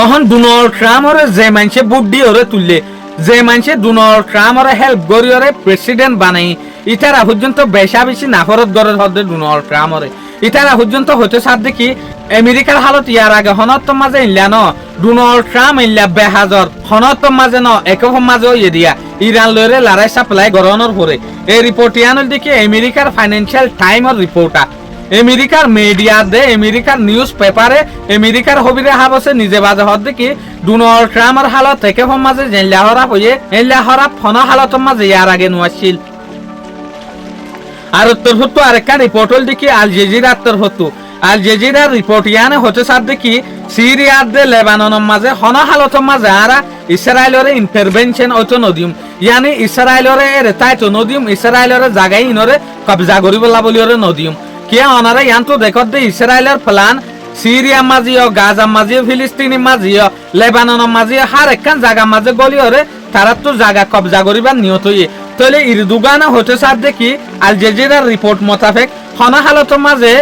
অহন Donald ট্রাম্পরে যে মানুষে বুদ্ধি ওরে তুললে যে মানুষে ডোনাল্ড ট্রাম্পরে হেল্প করি ওরে প্রেসিডেন্ট বানাই ইতারা পর্যন্ত বেশা বেশি নাফরত গড়ে হতে ডোনাল্ড ট্রাম্পরে ইতারা পর্যন্ত হতে সার দেখি আমেরিকার হালত ইয়ার আগে হনত্তম মাঝে ইল্লা ন ডোনাল্ড ট্রাম্প ইল্লা বেহাজর হনত্তম মাঝে ন একম মাঝে ইয়ে দিয়া ইরান লরে লড়াই সাপ্লাই গরনের পরে এই রিপোর্ট ইয়ানোর দিকে আমেরিকার ফাইন্যান্সিয়াল টাইমের রিপোর্টটা আমেরিকার মিডিয়া দে আমেরিকার নিউজ পেপারে আমেরিকার হবিরে হাবসে নিজে বাজে হদ দেখি ডোনাল্ড ট্রাম্পের হালত থেকে মাঝে জেলা হরা হয়ে এলা হরা ফনা হালত মাঝে ইয়ার আগে নোয়াছিল আর উত্তর হতো আরেকটা রিপোর্ট হল দেখি আল জাজিরা উত্তর হতো আল জাজিরার রিপোর্ট ইয়ানে হতে সার দেখি সিরিয়ার দে লেবাননের মাঝে হনা হালতের মাঝে আরা ইসরায়েলের ইন্টারভেনশন হতো নদিম ইয়ানি ইসরায়েলের রেতাই তো নদিম ইসরায়েলের জায়গায় ইনরে কবজা করিবলা বলিওরে নদিম কিয়া অনারা ইয়ানতো দেখত দে ইসরায়েলের প্ল্যান সিরিয়া মাঝিও গাজা মাঝিও ফিলিস্তিনি মাঝিও লেবাননের মাঝিও হার একখান জায়গা মাঝে গলিওরে তারা তো জায়গা কবজা করিবার নিয়ত হইয়ে তাহলে ইরদুগানা হতে সার দেখি আল জাজিরার রিপোর্ট মোতাবেক হনা হালতের মাঝে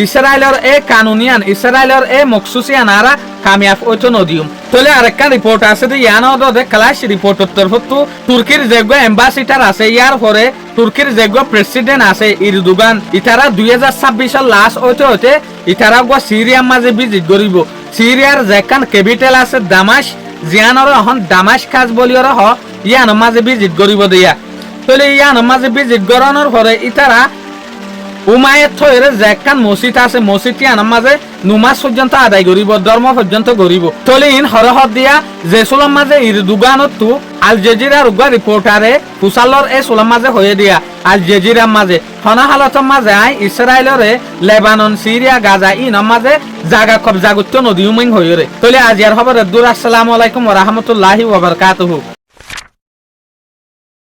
ইসরায়েলের এ কানুনিয়ান ইসরায়েলের এ মকসুসিয়ান আরা কামিয়াব হইতো নদিউম তাহলে আরেকটা রিপোর্ট আছে যে ইয়ানো দে ক্লাস রিপোর্ট উত্তর হতো তুর্কির যোগ্য এম্বাসিডার আছে ইয়ার পরে তুর্কির যোগ্য প্রেসিডেন্ট আছে ইরদুগান ইতারা 2026 লাস্ট হইতে হইতে ইতারা গো সিরিয়ার মাঝে ভিজিট করিব সিরিয়ার যেখান ক্যাপিটাল আছে দামাস জিয়ানর এখন দামাস কাজ বলিওর হ ইয়ানোর মাঝে ভিজিট করিব দিয়া তাহলে ইয়ানোর মাঝে ভিজিট করানোর পরে ইতারা উমায়ের থয়ের যেখান মসজিদ আছে মসজিদ ইয়ানোর মাঝে নুমাজ পর্যন্ত আদায় করিব ধর্ম পর্যন্ত করিব তাহলে ইন হরহত দিয়া যে সুলম মাঝে ইরদুগানত তু আল জাজিরার উগা রিপোর্টারে ফুসালর এ সুলম মাঝে হয়ে দিয়া আল জাজিরার মাঝে হনা হালতের মাঝে আই ইসরায়েলরে লেবানন সিরিয়া গাজা ইনর মাঝে জাগা কবজা করতে নদী উমিং হয়ে রে তাহলে আজ ইয়ার খবর দূর আসসালামু আলাইকুম ওয়া রাহমাতুল্লাহি ওয়া বারাকাতুহু।